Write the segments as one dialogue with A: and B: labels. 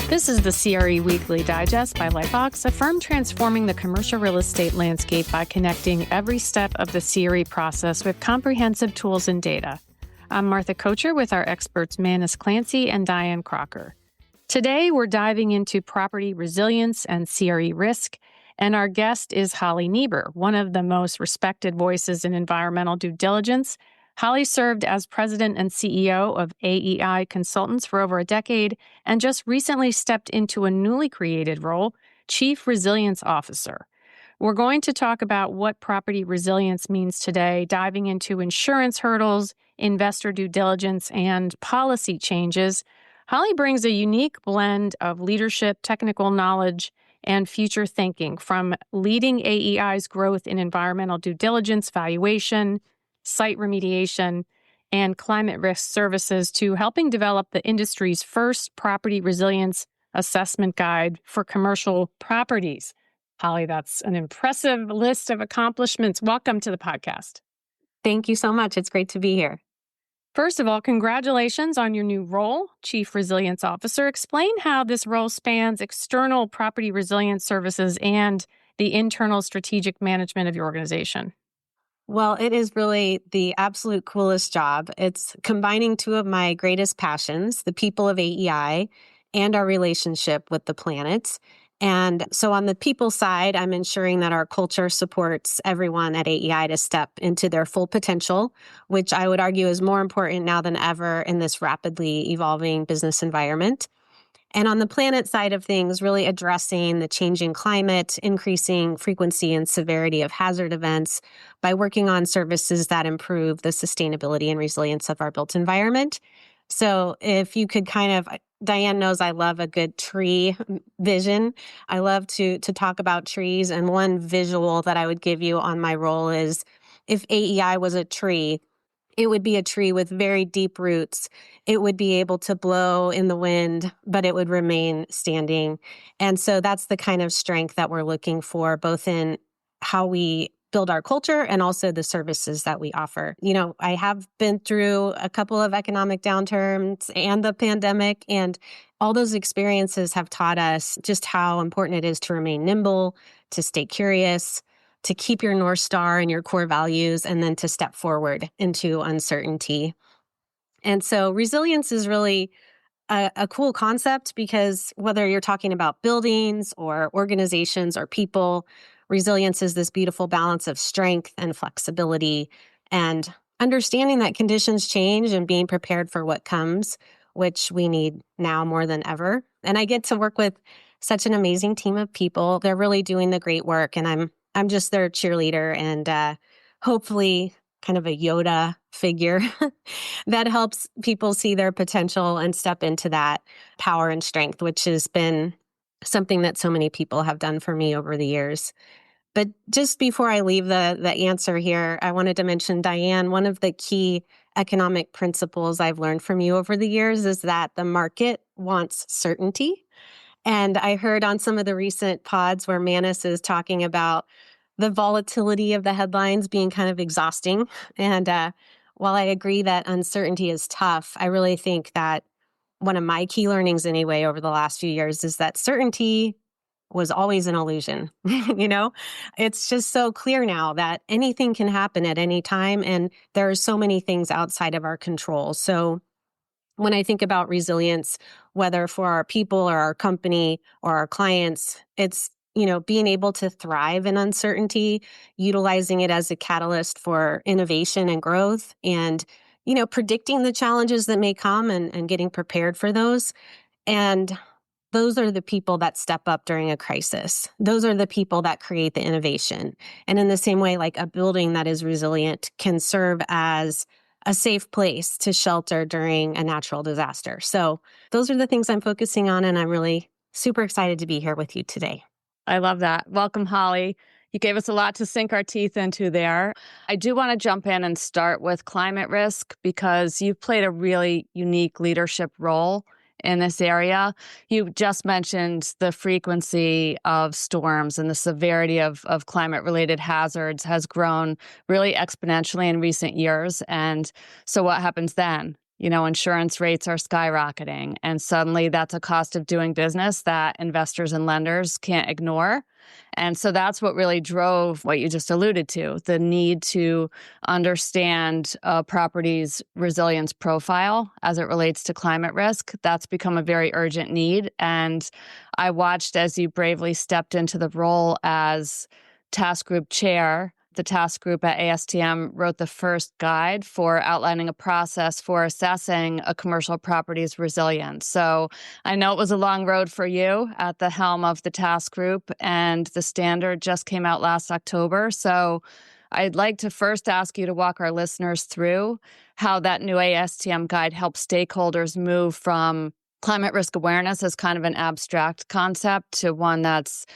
A: This is the CRE Weekly Digest by LightBox, a firm transforming the commercial real estate landscape by connecting every step of the CRE process with comprehensive tools and data. I'm Martha Kocher with our experts Manus Clancy and Diane Crocker. Today, we're diving into property resilience and CRE risk, and our guest is Holly Neber, one of the most respected voices in environmental due diligence. Holly served as president and CEO of AEI Consultants for over a decade and just recently stepped into a newly created role, Chief Resilience Officer. We're going to talk about what property resilience means today, diving into insurance hurdles, investor due diligence, and policy changes. Holly brings a unique blend of leadership, technical knowledge, and future thinking, from leading AEI's growth in environmental due diligence, valuation, site remediation, and climate risk services to helping develop the industry's first property resilience assessment guide for commercial properties. Holly, that's an impressive list of accomplishments. Welcome to the podcast.
B: Thank you so much. It's great to be here.
A: First of all, congratulations on your new role, Chief Resilience Officer. Explain how this role spans external property resilience services and the internal strategic management of your organization.
B: Well, it is really the absolute coolest job. It's combining two of my greatest passions, the people of AEI and our relationship with the planet. And so on the people side, I'm ensuring that our culture supports everyone at AEI to step into their full potential, which I would argue is more important now than ever in this rapidly evolving business environment. And on the planet side of things, really addressing the changing climate, increasing frequency and severity of hazard events by working on services that improve the sustainability and resilience of our built environment. So if you could Diane knows I love a good tree vision. I love to talk about trees. And one visual that I would give you on my role is if AEI was a tree, it would be a tree with very deep roots. It would be able to blow in the wind, but it would remain standing. And so that's the kind of strength that we're looking for, both in how we build our culture and also the services that we offer. You know, I have been through a couple of economic downturns and the pandemic, and all those experiences have taught us just how important it is to remain nimble, to stay curious, to keep your North Star and your core values, and then to step forward into uncertainty. And so resilience is really a cool concept because whether you're talking about buildings or organizations or people, resilience is this beautiful balance of strength and flexibility and understanding that conditions change and being prepared for what comes, which we need now more than ever. And I get to work with such an amazing team of people. They're really doing the great work, and I'm just their cheerleader and hopefully kind of a Yoda figure that helps people see their potential and step into that power and strength, which has been something that so many people have done for me over the years. But just before I leave the answer here, I wanted to mention, Diane, one of the key economic principles I've learned from you over the years is that the market wants certainty. And I heard on some of the recent pods where Manus is talking about the volatility of the headlines being kind of exhausting. And while I agree that uncertainty is tough, I really think that one of my key learnings anyway over the last few years is that certainty was always an illusion. You know, it's just so clear now that anything can happen at any time. And there are so many things outside of our control. So when I think about resilience, whether for our people or our company or our clients, it's being able to thrive in uncertainty, utilizing it as a catalyst for innovation and growth, and, predicting the challenges that may come and getting prepared for those. And those are the people that step up during a crisis. Those are the people that create the innovation. And in the same way, like a building that is resilient can serve as a safe place to shelter during a natural disaster. So those are the things I'm focusing on, and I'm really super excited to be here with you today.
C: I love that. Welcome, Holly. You gave us a lot to sink our teeth into there. I do want to jump in and start with climate risk because you've played a really unique leadership role in this area. You just mentioned the frequency of storms and the severity of climate-related hazards has grown really exponentially in recent years. And so what happens then? insurance rates are skyrocketing, and suddenly that's a cost of doing business that investors and lenders can't ignore. And so that's what really drove what you just alluded to, the need to understand a property's resilience profile as it relates to climate risk. That's become a very urgent need. And I watched as you bravely stepped into the role as task group chair. The task group at ASTM wrote the first guide for outlining a process for assessing a commercial property's resilience. So I know it was a long road for you at the helm of the task group, and the standard just came out last October. So I'd like to first ask you to walk our listeners through how that new ASTM guide helps stakeholders move from climate risk awareness as kind of an abstract concept to one that's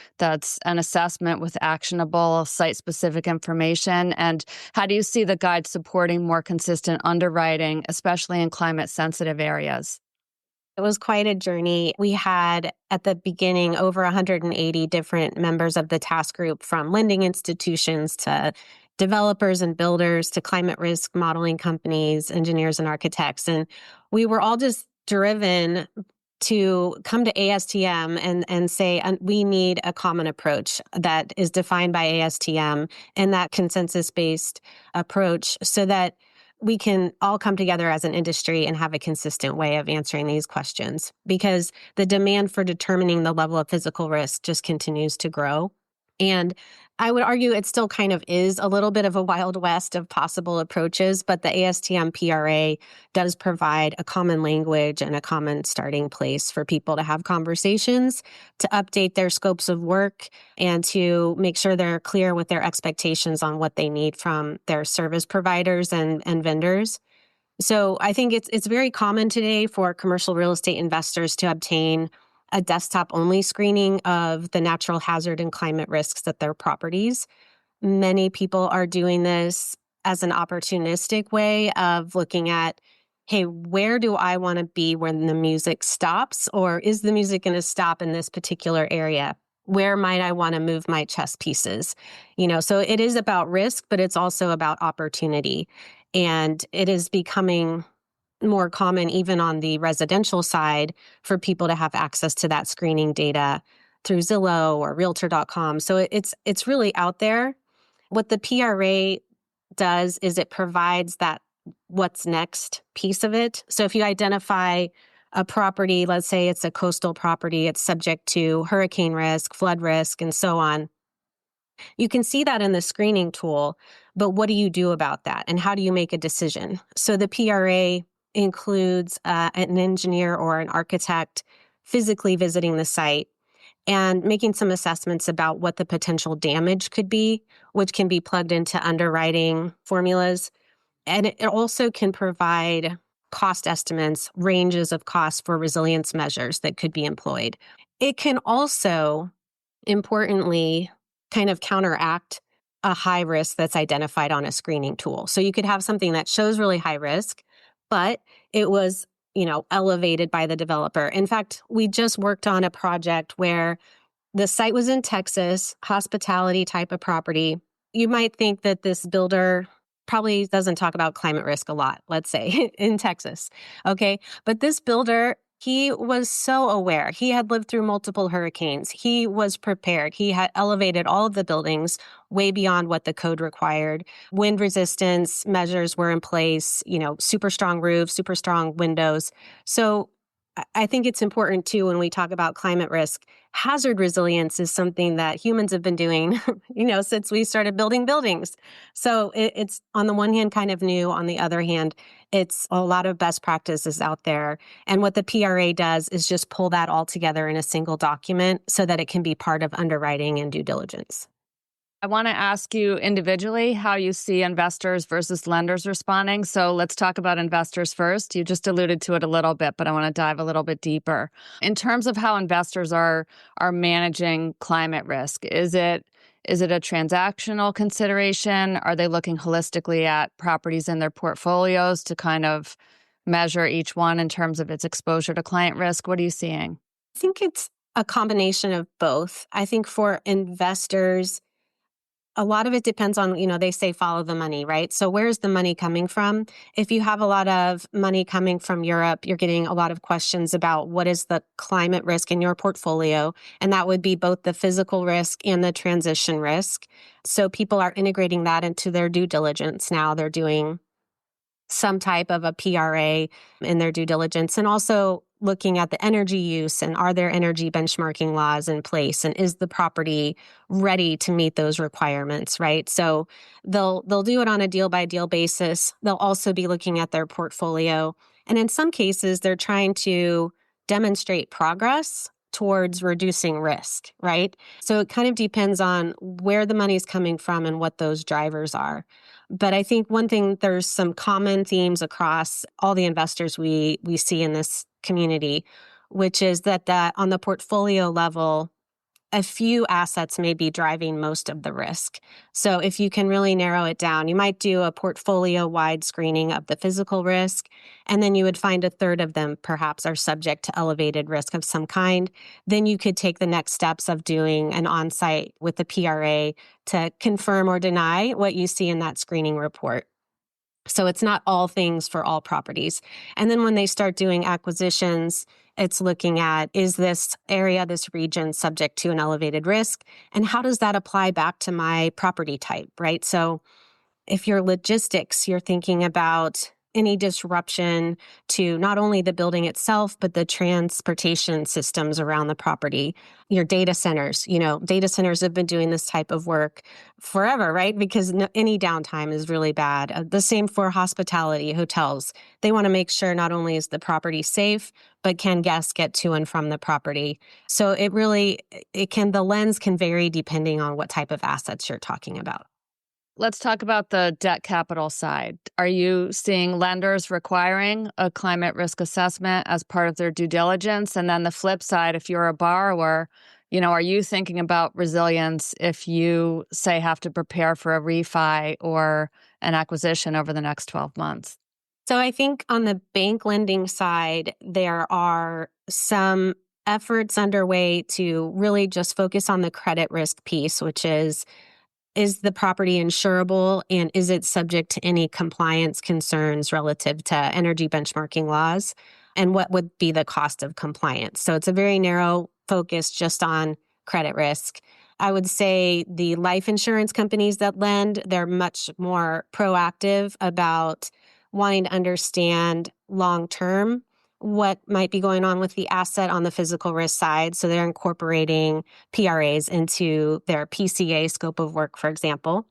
C: an assessment with actionable site-specific information. And how do you see the guide supporting more consistent underwriting, especially in climate-sensitive areas?
B: It was quite a journey. We had, at the beginning, over 180 different members of the task group, from lending institutions to developers and builders to climate risk modeling companies, engineers and architects. And we were all just driven to come to ASTM and say, we need a common approach that is defined by ASTM and that consensus-based approach, so that we can all come together as an industry and have a consistent way of answering these questions, because the demand for determining the level of physical risk just continues to grow. And I would argue it still kind of is a little bit of a wild west of possible approaches, but the ASTM PRA does provide a common language and a common starting place for people to have conversations, to update their scopes of work, and to make sure they're clear with their expectations on what they need from their service providers and vendors. So I think it's very common today for commercial real estate investors to obtain a desktop-only screening of the natural hazard and climate risks at their properties. Many people are doing this as an opportunistic way of looking at, hey, where do I want to be when the music stops? Or is the music going to stop in this particular area? Where might I want to move my chess pieces? So it is about risk, but it's also about opportunity. And it is becoming more common, even on the residential side, for people to have access to that screening data through Zillow or Realtor.com. So it's really out there. What the PRA does is it provides that what's next piece of it. So if you identify a property, let's say it's a coastal property, it's subject to hurricane risk, flood risk, and so on, you can see that in the screening tool. But what do you do about that? And how do you make a decision? So the PRA includes an engineer or an architect physically visiting the site and making some assessments about what the potential damage could be, which can be plugged into underwriting formulas. And it also can provide cost estimates, ranges of costs for resilience measures that could be employed. It can also, importantly, kind of counteract a high risk that's identified on a screening tool. So you could have something that shows really high risk, but it was, elevated by the developer. In fact, we just worked on a project where the site was in Texas, hospitality type of property. You might think that this builder probably doesn't talk about climate risk a lot, let's say, in Texas. Okay. But this builder, he was so aware. He had lived through multiple hurricanes. He was prepared. He had elevated all of the buildings way beyond what the code required. Wind resistance measures were in place, super strong roofs, super strong windows. So I think it's important too, when we talk about climate risk, hazard resilience is something that humans have been doing, since we started building buildings. So it's on the one hand kind of new. On the other hand, it's a lot of best practices out there. And what the PRA does is just pull that all together in a single document so that it can be part of underwriting and due diligence.
C: I want to ask you individually how you see investors versus lenders responding. So let's talk about investors first. You just alluded to it a little bit, but I want to dive a little bit deeper. In terms of how investors are managing climate risk, is it a transactional consideration? Are they looking holistically at properties in their portfolios to kind of measure each one in terms of its exposure to climate risk? What are you seeing?
B: I think it's a combination of both. I think for investors, A lot of it depends on, they say follow the money, right? So where's the money coming from? If you have a lot of money coming from Europe, you're getting a lot of questions about what is the climate risk in your portfolio. And that would be both the physical risk and the transition risk. So people are integrating that into their due diligence now. They're doing some type of a PRA in their due diligence, and also looking at the energy use and are there energy benchmarking laws in place, and is the property ready to meet those requirements, right? So they'll do it on a deal by deal basis. They'll also be looking at their portfolio, and in some cases they're trying to demonstrate progress towards reducing risk, right? So it kind of depends on where the money is coming from and what those drivers are. But I think one thing, there's some common themes across all the investors we see in this community, which is that on the portfolio level, a few assets may be driving most of the risk. So if you can really narrow it down, you might do a portfolio-wide screening of the physical risk, and then you would find a third of them perhaps are subject to elevated risk of some kind. Then you could take the next steps of doing an on-site with the PRA to confirm or deny what you see in that screening report. So it's not all things for all properties. And then when they start doing acquisitions, it's looking at, is this area, this region subject to an elevated risk? And how does that apply back to my property type, right? So if you're logistics, you're thinking about any disruption to not only the building itself, but the transportation systems around the property. Your data centers, data centers have been doing this type of work forever, right? Because any downtime is really bad. The same for hospitality, hotels. They want to make sure not only is the property safe, but can guests get to and from the property. So the lens can vary depending on what type of assets you're talking about.
C: Let's talk about the debt capital side. Are you seeing lenders requiring a climate risk assessment as part of their due diligence? And then the flip side, if you're a borrower, are you thinking about resilience if you, say, have to prepare for a refi or an acquisition over the next 12 months?
B: So I think on the bank lending side, there are some efforts underway to really just focus on the credit risk piece, which is the property insurable, and is it subject to any compliance concerns relative to energy benchmarking laws? And what would be the cost of compliance? So it's a very narrow focus just on credit risk. I would say the life insurance companies that lend, they're much more proactive about wanting to understand long-term what might be going on with the asset on the physical risk side. So they're incorporating PRAs into their PCA scope of work, for example.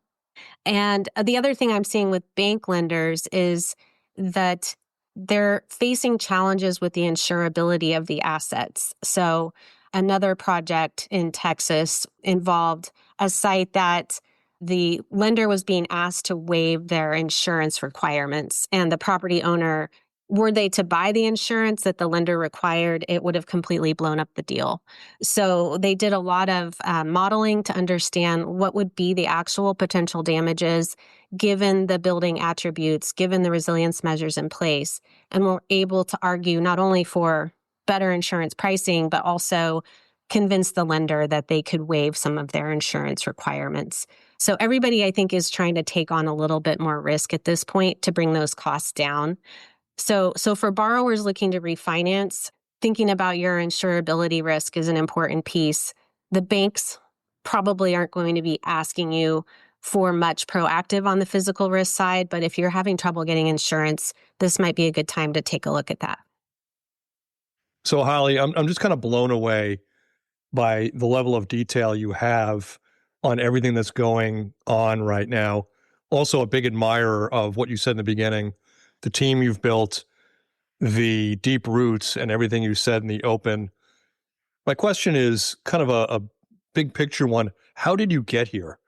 B: And the other thing I'm seeing with bank lenders is that they're facing challenges with the insurability of the assets. So another project in Texas involved a site that the lender was being asked to waive their insurance requirements, and the property owner, were they to buy the insurance that the lender required, it would have completely blown up the deal. So they did a lot of modeling to understand what would be the actual potential damages given the building attributes, given the resilience measures in place, and were able to argue not only for better insurance pricing, but also convince the lender that they could waive some of their insurance requirements. So everybody, I think, is trying to take on a little bit more risk at this point to bring those costs down. So for borrowers looking to refinance, thinking about your insurability risk is an important piece. The banks probably aren't going to be asking you for much proactive on the physical risk side, but if you're having trouble getting insurance, this might be a good time to take a look at that.
D: So Holly, I'm just kind of blown away by the level of detail you have on everything that's going on right now. Also a big admirer of what you said in the beginning, the team you've built, the deep roots and everything you said in the open. My question is kind of a big picture one. How did you get here?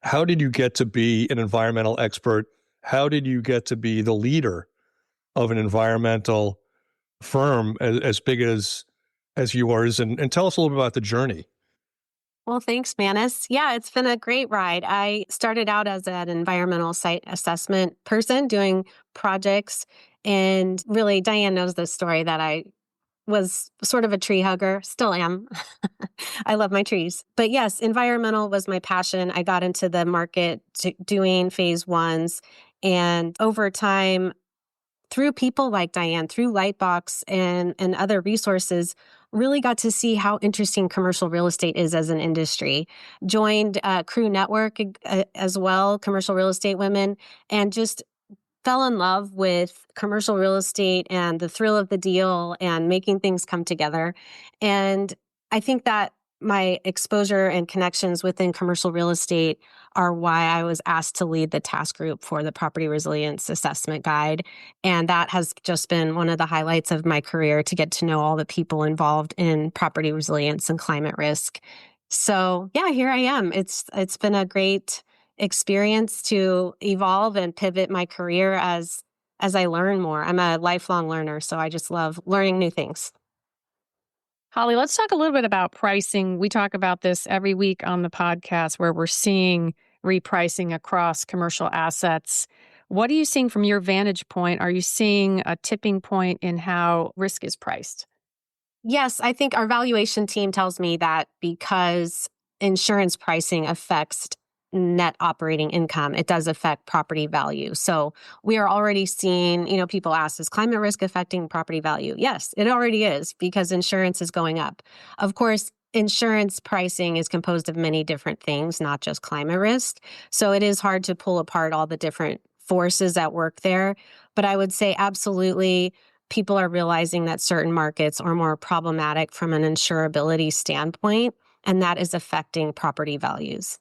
D: How did you get to be an environmental expert? How did you get to be the leader of an environmental firm as big as yours? And tell us a little bit about the journey.
B: Well, thanks, Manus. Yeah, it's been a great ride. I started out as an environmental site assessment person doing projects. And really, Diane knows the story that I was sort of a tree hugger, still am. I love my trees. But yes, environmental was my passion. I got into the market doing phase ones. And over time, through people like Diane, through Lightbox and other resources, really got to see how interesting commercial real estate is as an industry. Joined CRE Network as well, Commercial Real Estate Women, and just fell in love with commercial real estate and the thrill of the deal and making things come together. And I think that my exposure and connections within commercial real estate are why I was asked to lead the task group for the Property Resilience Assessment Guide. And that has just been one of the highlights of my career, to get to know all the people involved in property resilience and climate risk. So yeah, here I am. It's been a great experience to evolve and pivot my career as I learn more. I'm a lifelong learner, so I just love learning new things.
A: Holly, let's talk a little bit about pricing. We talk about this every week on the podcast, where we're seeing repricing across commercial assets. What are you seeing from your vantage point? Are you seeing a tipping point in how risk is priced?
B: Yes, I think our valuation team tells me that because insurance pricing affects net operating income, it does affect property value. So we are already seeing, people ask, is climate risk affecting property value? Yes, it already is, because insurance is going up. Of course, insurance pricing is composed of many different things, not just climate risk. So it is hard to pull apart all the different forces at work there. But I would say absolutely, people are realizing that certain markets are more problematic from an insurability standpoint, and that is affecting property values.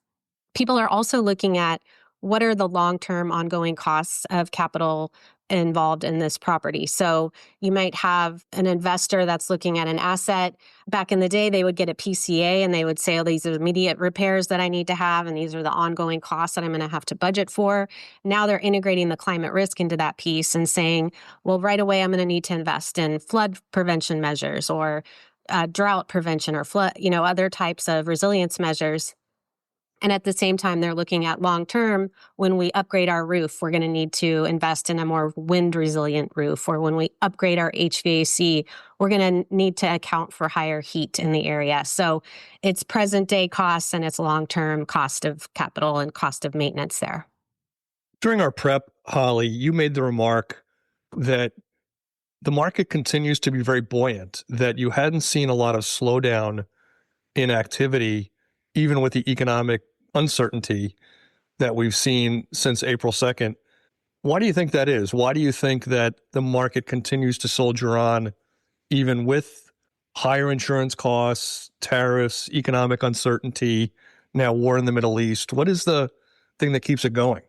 B: People are also looking at what are the long-term ongoing costs of capital involved in this property. So you might have an investor that's looking at an asset. Back in the day, they would get a PCA and they would say, oh, these are immediate repairs that I need to have, and these are the ongoing costs that I'm going to have to budget for. Now they're integrating the climate risk into that piece and saying, well, right away, I'm going to need to invest in flood prevention measures or drought prevention or flood, other types of resilience measures. And at the same time, they're looking at long term, when we upgrade our roof, we're going to need to invest in a more wind resilient roof. Or when we upgrade our HVAC, we're going to need to account for higher heat in the area. So it's present day costs and it's long term cost of capital and cost of maintenance there.
D: During our prep, Holly, you made the remark that the market continues to be very buoyant, that you hadn't seen a lot of slowdown in activity, even with the economic uncertainty that we've seen since April 2nd. Why do you think that is? Why do you think that the market continues to soldier on, even with higher insurance costs, tariffs, economic uncertainty, now war in the Middle East? What is the thing that keeps it going?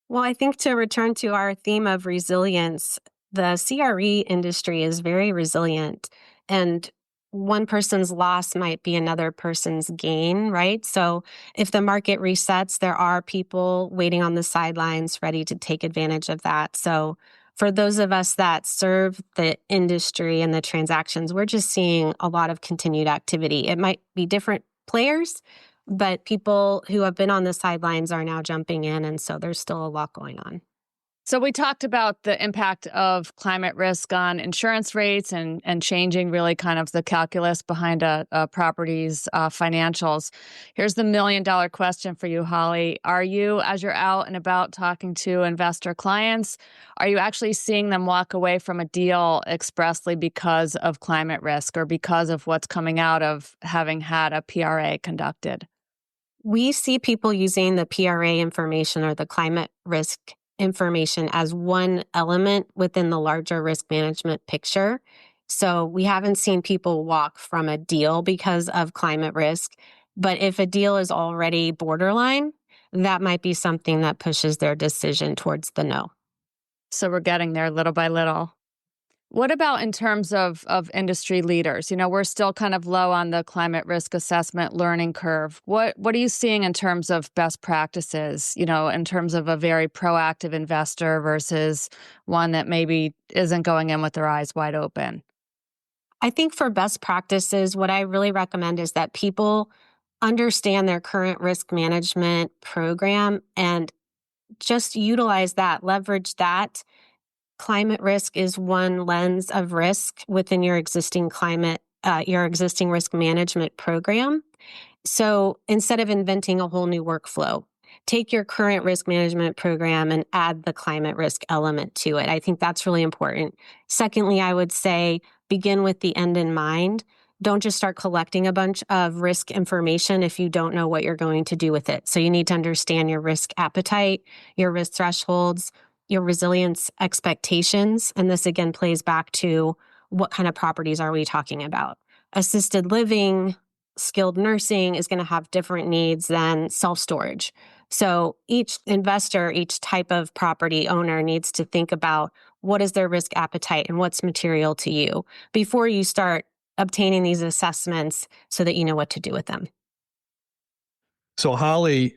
B: Well, I think, to return to our theme of resilience, the CRE industry is very resilient, and one person's loss might be another person's gain, right? So if the market resets, there are people waiting on the sidelines ready to take advantage of that. So for those of us that serve the industry and the transactions, we're just seeing a lot of continued activity. It might be different players, but people who have been on the sidelines are now jumping in, and so there's still a lot going on.
C: So we talked about the impact of climate risk on insurance rates and changing really kind of the calculus behind a property's financials. Here's the $1 million question for you, Holly. Are you, as you're out and about talking to investor clients, are you actually seeing them walk away from a deal expressly because of climate risk or because of what's coming out of having had a PRA conducted?
B: We see people using the PRA information or the climate risk information as one element within the larger risk management picture. So we haven't seen people walk from a deal because of climate risk. But if a deal is already borderline, that might be something that pushes their decision towards the no.
C: So we're getting there little by little. What about in terms of industry leaders? We're still kind of low on the climate risk assessment learning curve. What are you seeing in terms of best practices, in terms of a very proactive investor versus one that maybe isn't going in with their eyes wide open?
B: I think for best practices, what I really recommend is that people understand their current risk management program and just utilize that, leverage that. climate risk is one lens of risk within your existing risk management program. So instead of inventing a whole new workflow, take your current risk management program and add the climate risk element to it. I think that's really important. Secondly, I would say begin with the end in mind. Don't just start collecting a bunch of risk information if you don't know what you're going to do with it. So you need to understand your risk appetite, your risk thresholds, your resilience expectations. And this again plays back to what kind of properties are we talking about? Assisted living, skilled nursing is going to have different needs than self-storage. So each investor, each type of property owner needs to think about what is their risk appetite and what's material to you before you start obtaining these assessments so that you know what to do with them.
D: So Holly,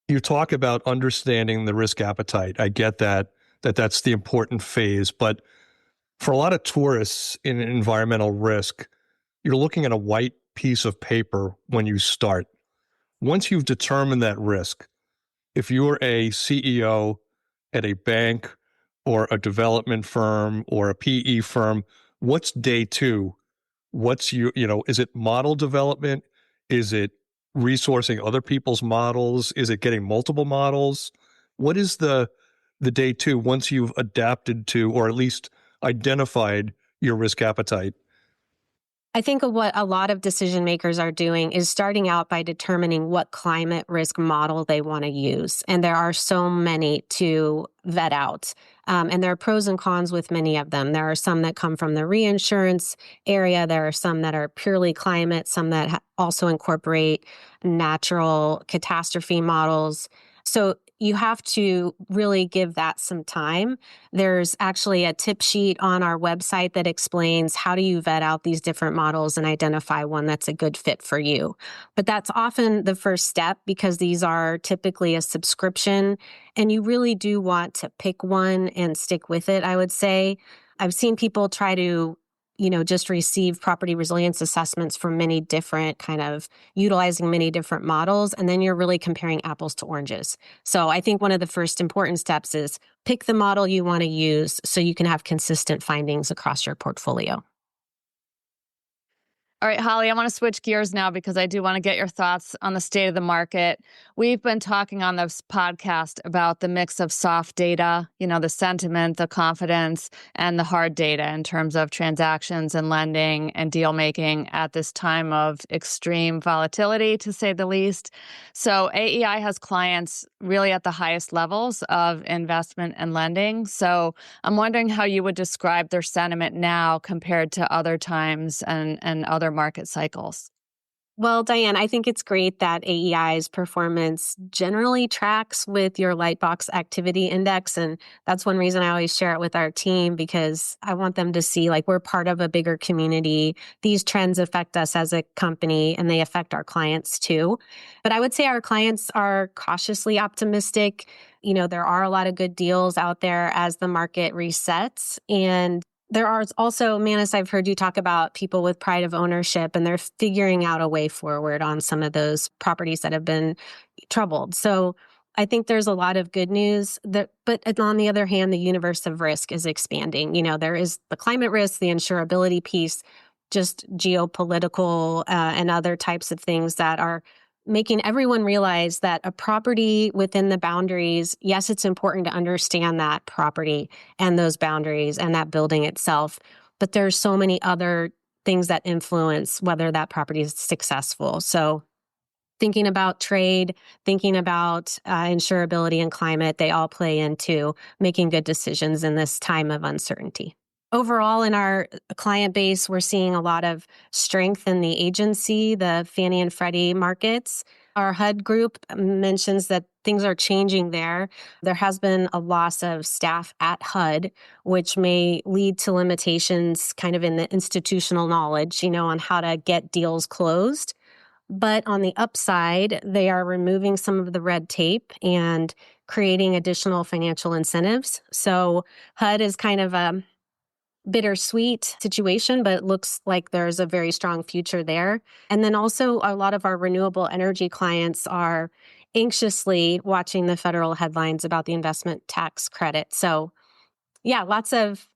D: you talk about understanding the risk appetite. I get that's the important phase, but for a lot of tourists in environmental risk, you're looking at a white piece of paper when you start. Once you've determined that risk, if you're a CEO at a bank or a development firm or a PE firm, what's day two? What's is it model development? Is it resourcing other people's models? Is it getting multiple models? What is the day two once you've adapted to, or at least identified your risk appetite?
B: I think what a lot of decision makers are doing is starting out by determining what climate risk model they want to use. And there are so many to vet out. And there are pros and cons with many of them. There are some that come from the reinsurance area. There are some that are purely climate, some that also incorporate natural catastrophe models. So you have to really give that some time. There's actually a tip sheet on our website that explains how do you vet out these different models and identify one that's a good fit for you. But that's often the first step because these are typically a subscription and you really do want to pick one and stick with it, I would say. I've seen people try to just receive property resilience assessments from many different utilizing many different models. And then you're really comparing apples to oranges. So I think one of the first important steps is pick the model you want to use so you can have consistent findings across your portfolio.
C: All right, Holly, I want to switch gears now because I do want to get your thoughts on the state of the market. We've been talking on this podcast about the mix of soft data, the sentiment, the confidence, and the hard data in terms of transactions and lending and deal making at this time of extreme volatility, to say the least. So AEI has clients really at the highest levels of investment and lending. So I'm wondering how you would describe their sentiment now compared to other times and other market cycles.
B: Well, Diane, I think it's great that AEI's performance generally tracks with your LightBox activity index. And that's one reason I always share it with our team because I want them to see we're part of a bigger community. These trends affect us as a company and they affect our clients too. But I would say our clients are cautiously optimistic. There are a lot of good deals out there as the market resets. And there are also, Manis, I've heard you talk about people with pride of ownership, and they're figuring out a way forward on some of those properties that have been troubled. So I think there's a lot of good news. But on the other hand, the universe of risk is expanding. There is the climate risk, the insurability piece, just geopolitical and other types of things that are making everyone realize that a property within the boundaries, yes, it's important to understand that property and those boundaries and that building itself, but there's so many other things that influence whether that property is successful. So thinking about trade, thinking about insurability and climate, they all play into making good decisions in this time of uncertainty. Overall, in our client base, we're seeing a lot of strength in the agency, the Fannie and Freddie markets. Our HUD group mentions that things are changing there. There has been a loss of staff at HUD, which may lead to limitations in the institutional knowledge, on how to get deals closed. But on the upside, they are removing some of the red tape and creating additional financial incentives. So HUD is kind of a bittersweet situation, but it looks like there's a very strong future there. And then also a lot of our renewable energy clients are anxiously watching the federal headlines about the investment tax credit. So Yeah, lots of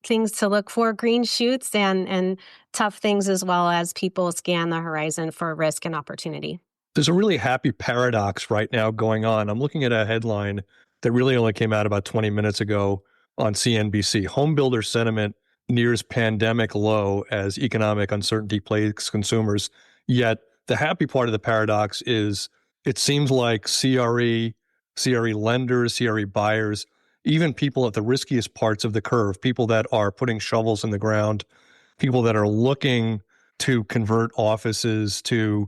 B: things to look for, green shoots and tough things, as well as people scan the horizon for risk and opportunity.
D: There's a really happy paradox right now going on. I'm looking at a headline that really only came out about 20 minutes ago on CNBC. Home builder sentiment nears pandemic low as economic uncertainty plagues consumers. Yet the happy part of the paradox is it seems like CRE lenders, CRE buyers, even people at the riskiest parts of the curve, people that are putting shovels in the ground, people that are looking to convert offices to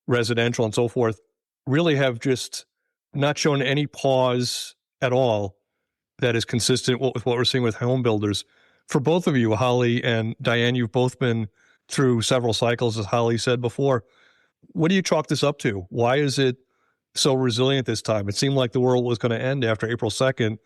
D: residential and so forth, really have just not shown any pause at all that is consistent with what we're seeing with home builders. For both of you, Holly and Diane, you've both been through several cycles, as Holly said before. What do you chalk this up to? Why is it so resilient this time? It seemed like the world was going to end after April 2nd,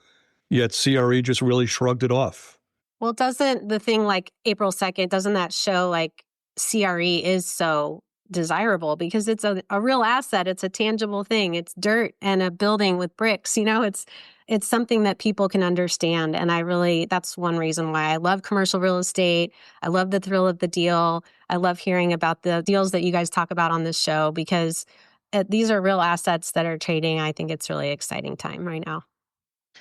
D: yet CRE just really shrugged it off.
B: Well, doesn't the thing like April 2nd, doesn't that show like CRE is so desirable because it's a real asset. It's a tangible thing. It's dirt and a building with bricks. It's something that people can understand. And that's one reason why I love commercial real estate. I love the thrill of the deal. I love hearing about the deals that you guys talk about on this show because these are real assets that are trading. I think it's really exciting time right now.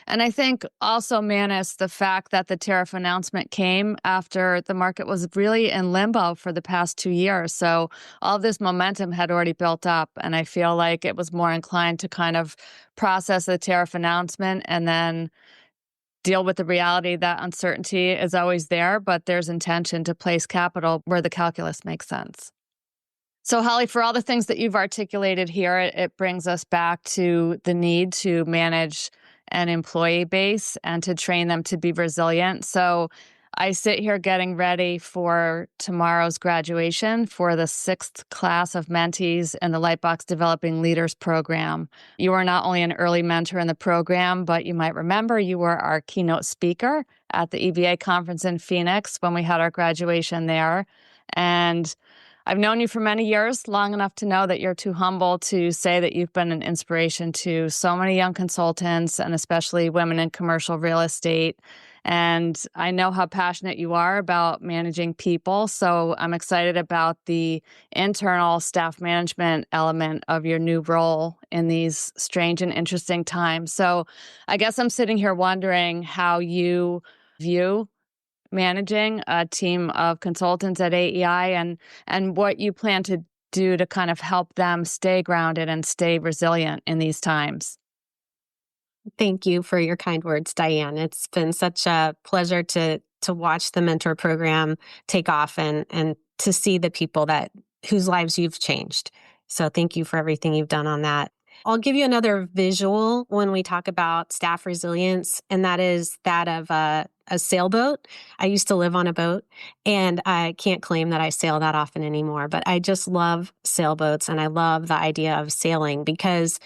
C: And I think also, Manus, the fact that the tariff announcement came after the market was really in limbo for the past 2 years. So all this momentum had already built up. And I feel like it was more inclined to kind of process the tariff announcement and then deal with the reality that uncertainty is always there, but there's intention to place capital where the calculus makes sense. So, Holly, for all the things that you've articulated here, it brings us back to the need to manage an employee base and to train them to be resilient. So I sit here getting ready for tomorrow's graduation for the 6th class of mentees in the LightBox Developing Leaders program. You are not only an early mentor in the program, but you might remember you were our keynote speaker at the EBA conference in Phoenix when we had our graduation there. And I've known you for many years, long enough to know that you're too humble to say that you've been an inspiration to so many young consultants and especially women in commercial real estate. And I know how passionate you are about managing people. So I'm excited about the internal staff management element of your new role in these strange and interesting times. So I guess I'm sitting here wondering how you view managing a team of consultants at AEI and what you plan to do to kind of help them stay grounded and stay resilient in these times.
B: Thank you for your kind words, Diane. It's been such a pleasure to watch the mentor program take off and to see the people whose lives you've changed. So thank you for everything you've done on that. I'll give you another visual when we talk about staff resilience, and that is that of a sailboat. I used to live on a boat, and I can't claim that I sail that often anymore, but I just love sailboats, and I love the idea of sailing because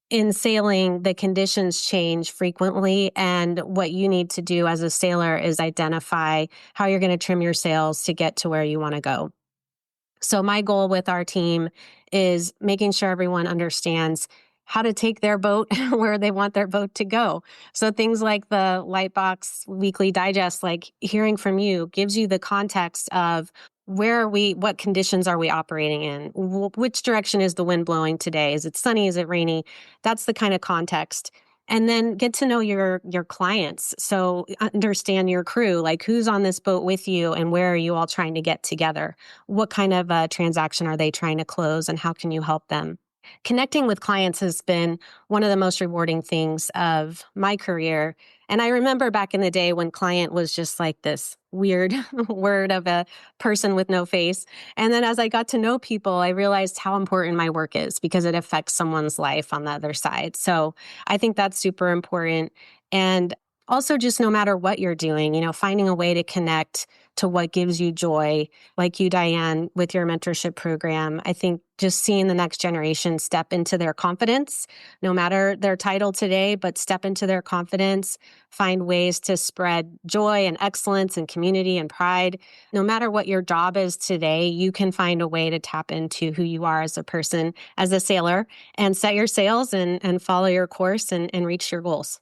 B: in sailing, the conditions change frequently, and what you need to do as a sailor is identify how you're going to trim your sails to get to where you want to go. So my goal with our team is making sure everyone understands how to take their boat where they want their boat to go. So things like the LightBox weekly digest, like hearing from you, gives you the context of what conditions are we operating in? Which direction is the wind blowing today? Is it sunny? Is it rainy? That's the kind of context. And then get to know your clients. So understand your crew, like who's on this boat with you and where are you all trying to get together? What kind of a transaction are they trying to close and how can you help them? Connecting with clients has been one of the most rewarding things of my career. And I remember back in the day when client was just like this weird word of a person with no face. And then as I got to know people, I realized how important my work is because it affects someone's life on the other side. So I think that's super important. And also just no matter what you're doing, finding a way to connect to what gives you joy, like you, Diane, with your mentorship program. I think just seeing the next generation step into their confidence, no matter their title today, but step into their confidence, find ways to spread joy and excellence and community and pride. No matter what your job is today, you can find a way to tap into who you are as a person, as a sailor, and set your sails and follow your course and reach your goals.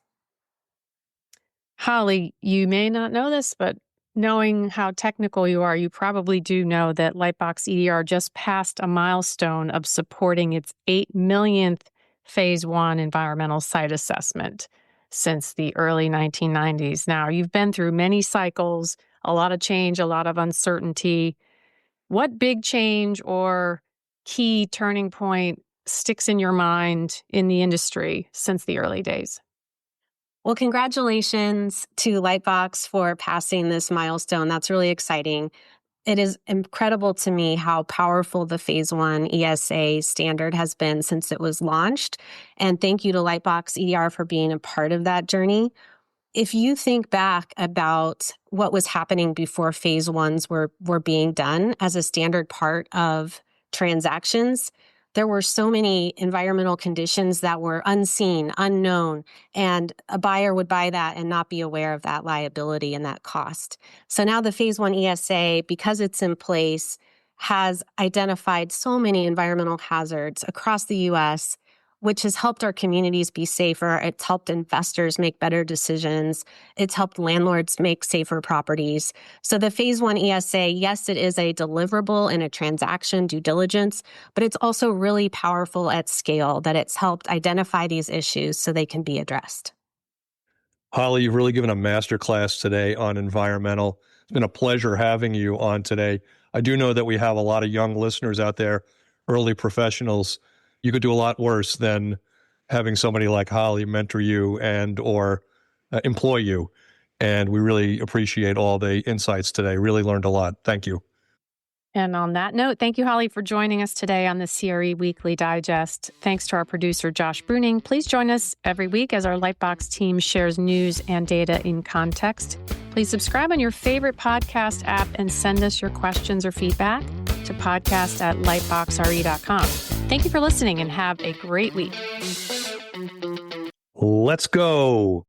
A: Holly, you may not know this, but knowing how technical you are, you probably do know that LightBox EDR just passed a milestone of supporting its 8 millionth Phase 1 environmental site assessment since the early 1990s. Now, you've been through many cycles, a lot of change, a lot of uncertainty. What big change or key turning point sticks in your mind in the industry since the early days?
B: Well, congratulations to Lightbox for passing this milestone. That's really exciting. It is incredible to me how powerful the Phase 1 ESA standard has been since it was launched. And thank you to Lightbox EDR for being a part of that journey. If you think back about what was happening before Phase 1s were being done as a standard part of transactions, there were so many environmental conditions that were unseen, unknown, and a buyer would buy that and not be aware of that liability and that cost. So now the Phase 1 ESA, because it's in place, has identified so many environmental hazards across the U.S., which has helped our communities be safer. It's helped investors make better decisions. It's helped landlords make safer properties. So the Phase 1 ESA, yes, it is a deliverable in a transaction due diligence, but it's also really powerful at scale that it's helped identify these issues so they can be addressed.
D: Holly, you've really given a masterclass today on environmental. It's been a pleasure having you on today. I do know that we have a lot of young listeners out there, early professionals. You could do a lot worse than having somebody like Holly mentor you and or employ you. And we really appreciate all the insights today. Really learned a lot. Thank you.
A: And on that note, thank you, Holly, for joining us today on the CRE Weekly Digest. Thanks to our producer, Josh Bruning. Please join us every week as our Lightbox team shares news and data in context. Please subscribe on your favorite podcast app and send us your questions or feedback to podcast@lightboxre.com. Thank you for listening and have a great week.
D: Let's go.